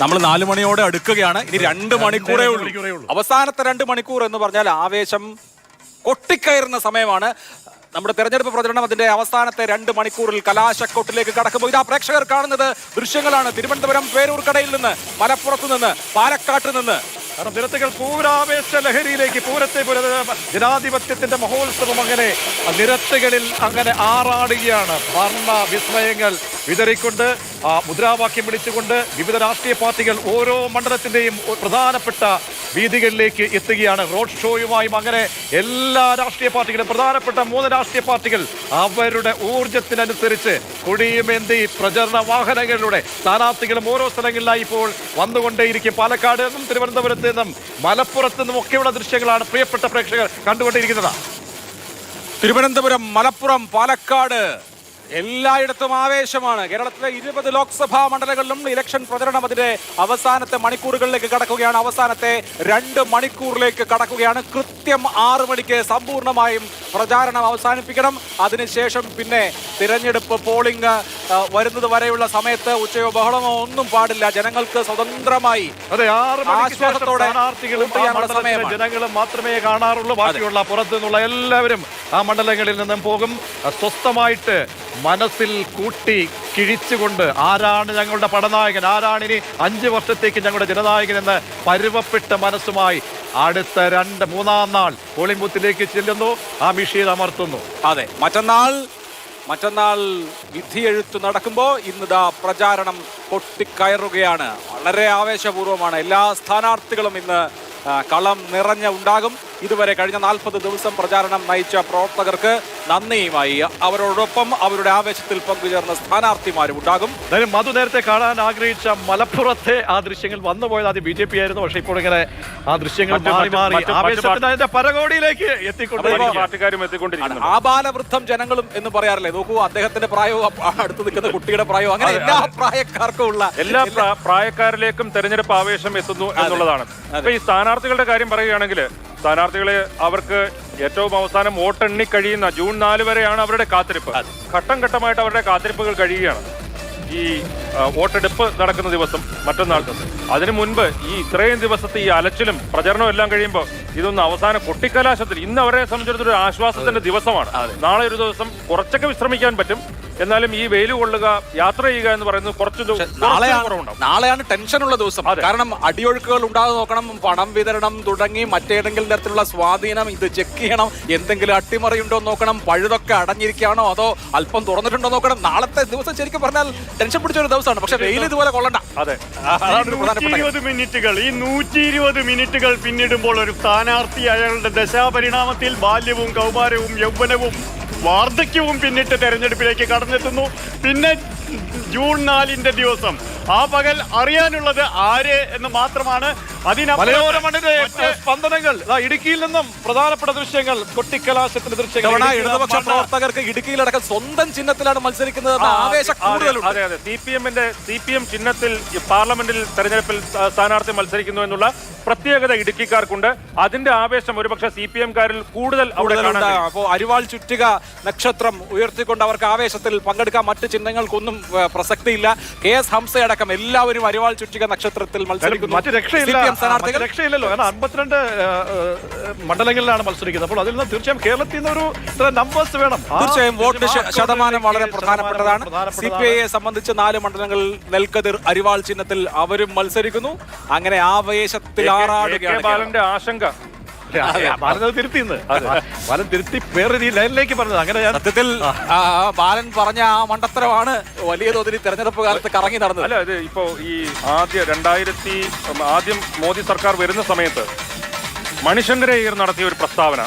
നമ്മൾ 4 മണിയോടെ അടുക്കുകയാണ്. ഇനി 2 മണിക്കൂറേ ഉള്ളൂ. അവസാനത്തെ 2 മണിക്കൂർ എന്ന് പറഞ്ഞാൽ ആവേശം കൊട്ടിക്കയറുന്ന സമയമാണ്. നമ്മുടെ തെരഞ്ഞെടുപ്പ് പ്രചരണം അതിന്റെ അവസാനത്തെ 2 മണിക്കൂറിൽ കലാശക്കൊട്ടിലേക്ക് കടക്കുമ്പോൾ ഇതാ പ്രേക്ഷകർ കാണുന്നത് ദൃശ്യങ്ങളാണ്. തിരുവനന്തപുരം പേരൂർക്കടയിൽ നിന്ന്, മലപ്പുറത്ത് നിന്ന്, പാലക്കാട്ട് നിന്ന്. കാരണം നിരത്തുകൾ പൂരാവേശ ലഹരിയിലേക്ക്, പൂരത്തെ ജനാധിപത്യത്തിന്റെ മഹോത്സവം അങ്ങനെ നിരത്തുകളിൽ അങ്ങനെ ആറാടുകയാണ്. വർണ്ണ വിസ്മയങ്ങൾ വിതറിക്കൊണ്ട് മുദ്രാവാക്യം വിളിച്ചുകൊണ്ട് വിവിധ രാഷ്ട്രീയ പാർട്ടികൾ ഓരോ മണ്ഡലത്തിന്റെയും പ്രധാനപ്പെട്ട വീതികളിലേക്ക് എത്തുകയാണ്. റോഡ് ഷോയുമായും അങ്ങനെ എല്ലാ രാഷ്ട്രീയ പാർട്ടികളും, പ്രധാനപ്പെട്ട 3 രാഷ്ട്രീയ പാർട്ടികൾ അവരുടെ ഊർജത്തിനനുസരിച്ച് കൊടിയുമേന്തി പ്രചരണ വാഹനങ്ങളിലൂടെ സ്ഥാനാർത്ഥികളും ഓരോ സ്ഥലങ്ങളിലായി ഇപ്പോൾ വന്നുകൊണ്ടേയിരിക്കും. പാലക്കാട് നിന്നും തിരുവനന്തപുരത്ത് നിന്നും മലപ്പുറത്ത് നിന്നും ഒക്കെയുള്ള ദൃശ്യങ്ങളാണ് പ്രിയപ്പെട്ട പ്രേക്ഷകർ കണ്ടുകൊണ്ടിരിക്കുന്നത്. തിരുവനന്തപുരം, മലപ്പുറം, പാലക്കാട് എല്ലായിടത്തും ആവേശമാണ്. കേരളത്തിലെ 20 ലോക്സഭാ മണ്ഡലങ്ങളിലും ഇലക്ഷൻ പ്രചരണം അതിന്റെ അവസാനത്തെ മണിക്കൂറുകളിലേക്ക് കടക്കുകയാണ്. അവസാനത്തെ 2 മണിക്കൂറിലേക്ക് കടക്കുകയാണ്. കൃത്യം 6 മണിക്ക് സമ്പൂർണ്ണമായും പ്രചാരണം അവസാനിപ്പിക്കണം. അതിനുശേഷം പിന്നെ തിരഞ്ഞെടുപ്പ് പോളിംഗ് വരുന്നത് വരെയുള്ള സമയത്ത് ഉച്ചയോ ബഹളമോ ഒന്നും പാടില്ല. ജനങ്ങൾക്ക് സ്വതന്ത്രമായി ആശ്വാസത്തോടെ ജനങ്ങൾ മാത്രമേ കാണാറുള്ളൂ. ബാക്കിയുള്ള പുറത്തു നിന്നുള്ള എല്ലാവരും ആ മണ്ഡലങ്ങളിൽ നിന്നും പോകും. സ്വസ്ഥമായിട്ട് മനസ്സിൽ കൂട്ടി കിഴിച്ചുകൊണ്ട് ആരാണ് ഞങ്ങളുടെ പടനായകൻ, ആരാണ് ഇനി 5 വർഷത്തേക്ക് ഞങ്ങളുടെ ജനനായകൻ എന്ന് പരുവപ്പെട്ട മനസ്സുമായി അടുത്ത 3-ാം നാൾ പോളിംഗ് ബൂത്തിലേക്ക് ചെല്ലുന്നു. ആ മെഷീൻ അമർത്തുന്നു. അതെ, മറ്റന്നാൾ വിധിയെഴുത്ത് നടക്കുമ്പോൾ ഇന്നിതാ പ്രചാരണം പൊട്ടിക്കയറുകയാണ്. വളരെ ആവേശപൂർവ്വമാണ്. എല്ലാ സ്ഥാനാർത്ഥികളും ഇന്ന് കളം നിറഞ്ഞ ഉണ്ടാകും. ഇതുവരെ കഴിഞ്ഞ 40 ദിവസം പ്രചാരണം നയിച്ച പ്രവർത്തകർക്ക് നന്ദിയുമായി അവരോടൊപ്പം അവരുടെ ആവേശത്തിൽ പങ്കുചേർന്ന സ്ഥാനാർത്ഥിമാരും ഉണ്ടാകും. മധു നേരത്തെ കാണാൻ ആഗ്രഹിച്ച മലപ്പുറത്തെ ആ ദൃശ്യങ്ങൾ വന്നുപോയത് ആദ്യം BJP ആയിരുന്നു. പക്ഷേ ഇപ്പോൾ ഇങ്ങനെ ആ ദൃശ്യങ്ങൾ ആവേശത്തിന്റെ പരകോടിയിലേക്ക് എത്തിക്കൊണ്ടിരിക്കുന്നു. ആബാലവൃദ്ധം ജനങ്ങളും എന്ന് പറയാറില്ലേ? നോക്കൂ, അദ്ദേഹത്തിന്റെ പ്രായവും അടുത്ത് നിൽക്കുന്ന കുട്ടിയുടെ പ്രായവും അങ്ങനെ എല്ലാ പ്രായക്കാർക്കും ഉള്ള എല്ലാ പ്രായക്കാരിലേക്കും തെരഞ്ഞെടുപ്പ് ആവേശം എത്തുന്നു എന്നുള്ളതാണ്. അപ്പൊ ഈ സ്ഥാനാർത്ഥികളുടെ കാര്യം പറയുകയാണെങ്കിൽ സ്ഥാനാർത്ഥികളെ അവർക്ക് ഏറ്റവും അവസാനം വോട്ടെണ്ണി കഴിയുന്ന ജൂൺ 4 വരെയാണ് അവരുടെ കാത്തിരിപ്പ്. ഘട്ടം ഘട്ടമായിട്ട് അവരുടെ കാത്തിരിപ്പുകൾ കഴിയുകയാണ്. ഈ വോട്ടെടുപ്പ് നടക്കുന്ന ദിവസം മറ്റന്നാൾ. അതിനു മുൻപ് ഈ ഇത്രയും ദിവസത്തെ ഈ അലച്ചിലും പ്രചരണവും എല്ലാം കഴിയുമ്പോൾ ഇതൊന്ന് അവസാന കൊട്ടിക്കലാശത്തിൽ ഇന്ന് അവരെ സംബന്ധിച്ചിടത്തോളം ആശ്വാസത്തിന്റെ ദിവസമാണ്. നാളെ ഒരു ദിവസം കുറച്ചൊക്കെ വിശ്രമിക്കാൻ പറ്റും. എന്നാലും ഈ വെയിൽ കൊള്ളുക, യാത്ര ചെയ്യുക എന്ന് പറയുന്നത് കുറച്ച് നാളെയാണ് ടെൻഷനുള്ള ദിവസം. കാരണം അടിയൊഴുക്കുകൾ ഉണ്ടാകാതെ നോക്കണം, പണം വിതരണം തുടങ്ങി മറ്റേതെങ്കിലും തരത്തിലുള്ള സ്വാധീനം ഇത് ചെക്ക് ചെയ്യണം, എന്തെങ്കിലും അട്ടിമറിയുണ്ടോ നോക്കണം, പഴുതൊക്കെ അടഞ്ഞിരിക്കുകയാണോ അതോ അല്പം തുറന്നിട്ടുണ്ടോ നോക്കണം. നാളത്തെ ദിവസം ശരിക്കും പറഞ്ഞാൽ ടെൻഷൻ പിടിച്ചൊരു ദിവസമാണ്. പക്ഷെ വെയിൽ ഇതുപോലെ കൊള്ളണ്ട. അതെ, 120 മിനിറ്റുകൾ, ഈ 120 മിനിറ്റുകൾ പിന്നിടുമ്പോൾ ഒരു സ്ഥാനാർത്ഥി അയാളുടെ ദശാപരിണാമത്തിൽ ബാല്യവും കൗമാരവും യൗവനവും വാർദ്ധക്യവും പിന്നിട്ട് തെരഞ്ഞെടുപ്പിലേക്ക് കടന്നെത്തുന്നു. പിന്നെ ജൂൺ 4 ദിവസം ആ പകൽ അറിയാനുള്ളത് ആര് എന്ന് മാത്രമാണ്. സ്പന്ദനങ്ങൾ ഇടുക്കിയിൽ നിന്നും പ്രധാനപ്പെട്ട ദൃശ്യങ്ങൾ, കൊട്ടിക്കലാശത്തിന്റെ ദൃശ്യങ്ങൾ. ഇടതുപക്ഷ പ്രവർത്തകർക്ക് ഇടുക്കിയിലടക്കം സ്വന്തം ചിഹ്നത്തിലാണ് മത്സരിക്കുന്നത്. ആവേശം കൂടുതലുണ്ട്. അതെ അതെ, CPM ചിഹ്നത്തിൽ പാർലമെന്റിൽ തെരഞ്ഞെടുപ്പിൽ സ്ഥാനാർത്ഥി മത്സരിക്കുന്നു എന്നുള്ള പ്രത്യേകത ഇടുക്കിക്കാർക്കുണ്ട്. അതിന്റെ ആവേശം ഒരുപക്ഷെ CPM-കാരിൽ കൂടുതൽ അപ്പോൾ അരിവാൾ ചുറ്റിക നക്ഷത്രം ഉയർത്തിക്കൊണ്ട് അവർക്ക് ആവേശത്തിൽ പങ്കെടുക്കാൻ മറ്റ് ചിഹ്നങ്ങൾക്കൊന്നും പ്രസക്തിയില്ല. KS ഹംസയടക്കം എല്ലാവരും അരിവാൾ ചുറ്റിക നക്ഷത്രത്തിൽ മത്സരിക്കുന്നു. മറ്റ് രക്ഷയില്ലല്ലോ. കാരണം 52 മണ്ഡലങ്ങളിലാണ് മത്സരിക്കുന്നത്. അപ്പോൾ അതിൽ നിന്ന് തീർച്ചയായും കേരളത്തിൽ നിന്ന് ഒരു നമ്പേഴ്സ് വേണം. തീർച്ചയായും വോട്ട് ശതമാനം വളരെ പ്രധാനപ്പെട്ടതാണ്. CPIയെ സംബന്ധിച്ച് 4 മണ്ഡലങ്ങളിൽ നെൽക്കതിർ അരിവാൾ ചിഹ്നത്തിൽ അവരും മത്സരിക്കുന്നു. അങ്ങനെ ആവേശത്തിൽ ബാലന്റെ ആശങ്ക തിരുത്തി വേറെ ലൈനിലേക്ക് പറഞ്ഞത്. അങ്ങനെ സത്യത്തിൽ ബാലൻ പറഞ്ഞ ആ മണ്ടത്തരമാണ് വലിയ തോതിൽ തെരഞ്ഞെടുപ്പ് കാലത്ത് കറങ്ങി നടന്നത്. അല്ല, ഇത് ഇപ്പോ ഈ ആദ്യം മോദി സർക്കാർ വരുന്ന സമയത്ത് മണിശങ്കര അയ്യർ നടത്തിയ ഒരു പ്രസ്താവന,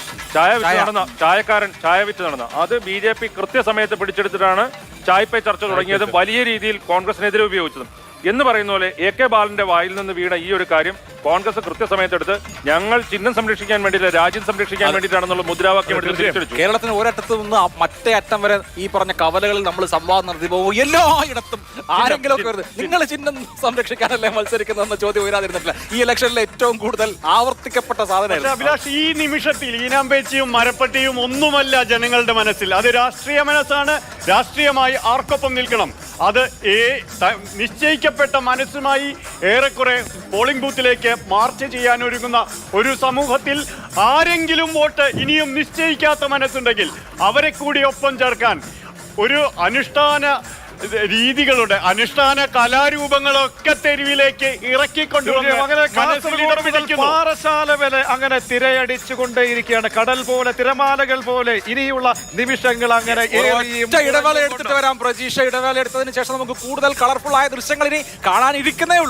ചായക്കാരൻ ചായ വിറ്റ് നടന്ന അത് BJP കൃത്യസമയത്ത് പിടിച്ചെടുത്തിട്ടാണ് ചായ്പേ ചർച്ച തുടങ്ങിയതും വലിയ രീതിയിൽ കോൺഗ്രസിനെതിരെ ഉപയോഗിച്ചതും. എന്ന് പറയുന്ന പോലെ AK ബാലന്റെ വായിൽ നിന്ന് വീണ ഈ ഒരു കാര്യം കോൺഗ്രസ് കൃത്യസമയത്തെടുത്ത് ഞങ്ങൾ ചിഹ്നം സംരക്ഷിക്കാൻ വേണ്ടിയില്ല, രാജ്യം സംരക്ഷിക്കാൻ വേണ്ടിയിട്ടാണെന്നുള്ള മുദ്രാവാക്യം കേരളത്തിന് ഒരറ്റത്ത് നിന്ന് മറ്റേ അറ്റം വരെ ഈ പറഞ്ഞ കവലകളിൽ നമ്മൾ സംവാദം നടത്തി പോകും. എല്ലായിടത്തും ആരെങ്കിലും ഒക്കെ വരുന്നത് നിങ്ങൾ ചിഹ്നം സംരക്ഷിക്കാനല്ലേ മത്സരിക്കുന്നതെന്ന ചോദ്യം ഉയരാതിരുന്നിട്ടില്ല. ഈ ഇലക്ഷനിലെ ഏറ്റവും കൂടുതൽ ആവർത്തിക്കപ്പെട്ട സാധനമായിരുന്നു. അഭിലാഷ്, ഈ നിമിഷത്തിൽ ഈനാമ്പേച്ചിയും മരപ്പട്ടിയും ഒന്നുമല്ല ജനങ്ങളുടെ മനസ്സിൽ. അത് രാഷ്ട്രീയ മനസ്സാണ്. രാഷ്ട്രീയമായി ആർക്കൊപ്പം നിൽക്കണം അത് നിശ്ചയിക്കപ്പെട്ട മനസ്സുമായി ഏറെക്കുറെ പോളിംഗ് ബൂത്തിലേക്ക് മാർച്ച് ചെയ്യാൻ ഒരുങ്ങുന്ന ഒരു സമൂഹത്തിൽ ആരെങ്കിലും വോട്ട് ഇനിയും നിശ്ചയിക്കാത്ത മനസ്സുണ്ടെങ്കിൽ അവരെ കൂടി ഒപ്പം ചേർക്കാൻ ഒരു അനുഷ്ഠാന രീതികളുടെ അനുഷ്ഠാന കലാരൂപങ്ങളൊക്കെ തെരുവിലേക്ക് പാറശാല വരെ അങ്ങനെ തിരയടിച്ചുകൊണ്ടേയിരിക്കുകയാണ്. കടൽ പോലെ, തിരമാലകൾ പോലെ ഇനിയുള്ള നിമിഷങ്ങൾ അങ്ങനെ ഇടവേള എടുത്തിട്ട് വരാം പ്രജീഷ. ഇടവേള എടുത്തതിന് ശേഷം നമുക്ക് കൂടുതൽ കളർഫുൾ ആയ ദൃശ്യങ്ങൾ ഇനി കാണാനിരിക്കുന്നേ ഉള്ളൂ.